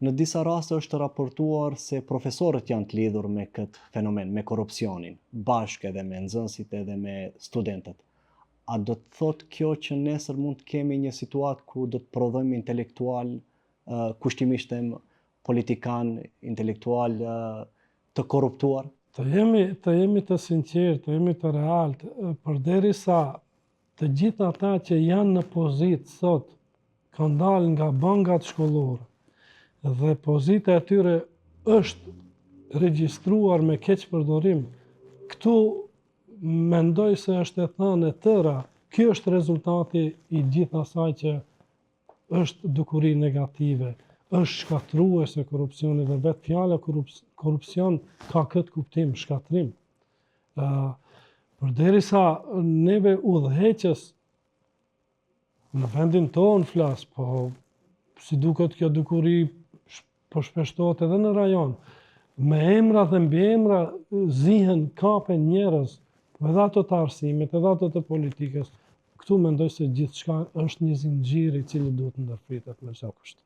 Në disa raste është raportuar se profesorët janë të lidhur me këtë fenomen, me korrupsionin, bashkë edhe me nxënësit edhe me studentët. A do të thotë kjo që nesër mund të kemi një situatë ku do të prodhojmë intelektual, kushtimisht them politikan, intelektual të korruptuar? Të jemi të sinqertë, të jemi të realt, përderisa të gjithë ata që janë në pozitë sot kanë dalë nga bankat shkollore dhe pozita e tyre është regjistruar me keqpërdorim, këtu mendoj se është e thënë e tëra, ky është rezultati i gjithë asaj që është dukuri negative, është shkatruese korrupsioni dhe vetë fjala korrupsion ka këtë kuptim, shkatrim. Përderisa neve udhëheqës në vendin tonë flas, po si duket kjo dukuri po shpeshtohet edhe në rajon. Me emra dhe mbi emra zihen, kapen njerëz, edhe ato të arsimit, edhe ato të politikës. Këtu mendoj se gjithçka është një zinxhir i cili duhet ndërpritet me çdo kusht.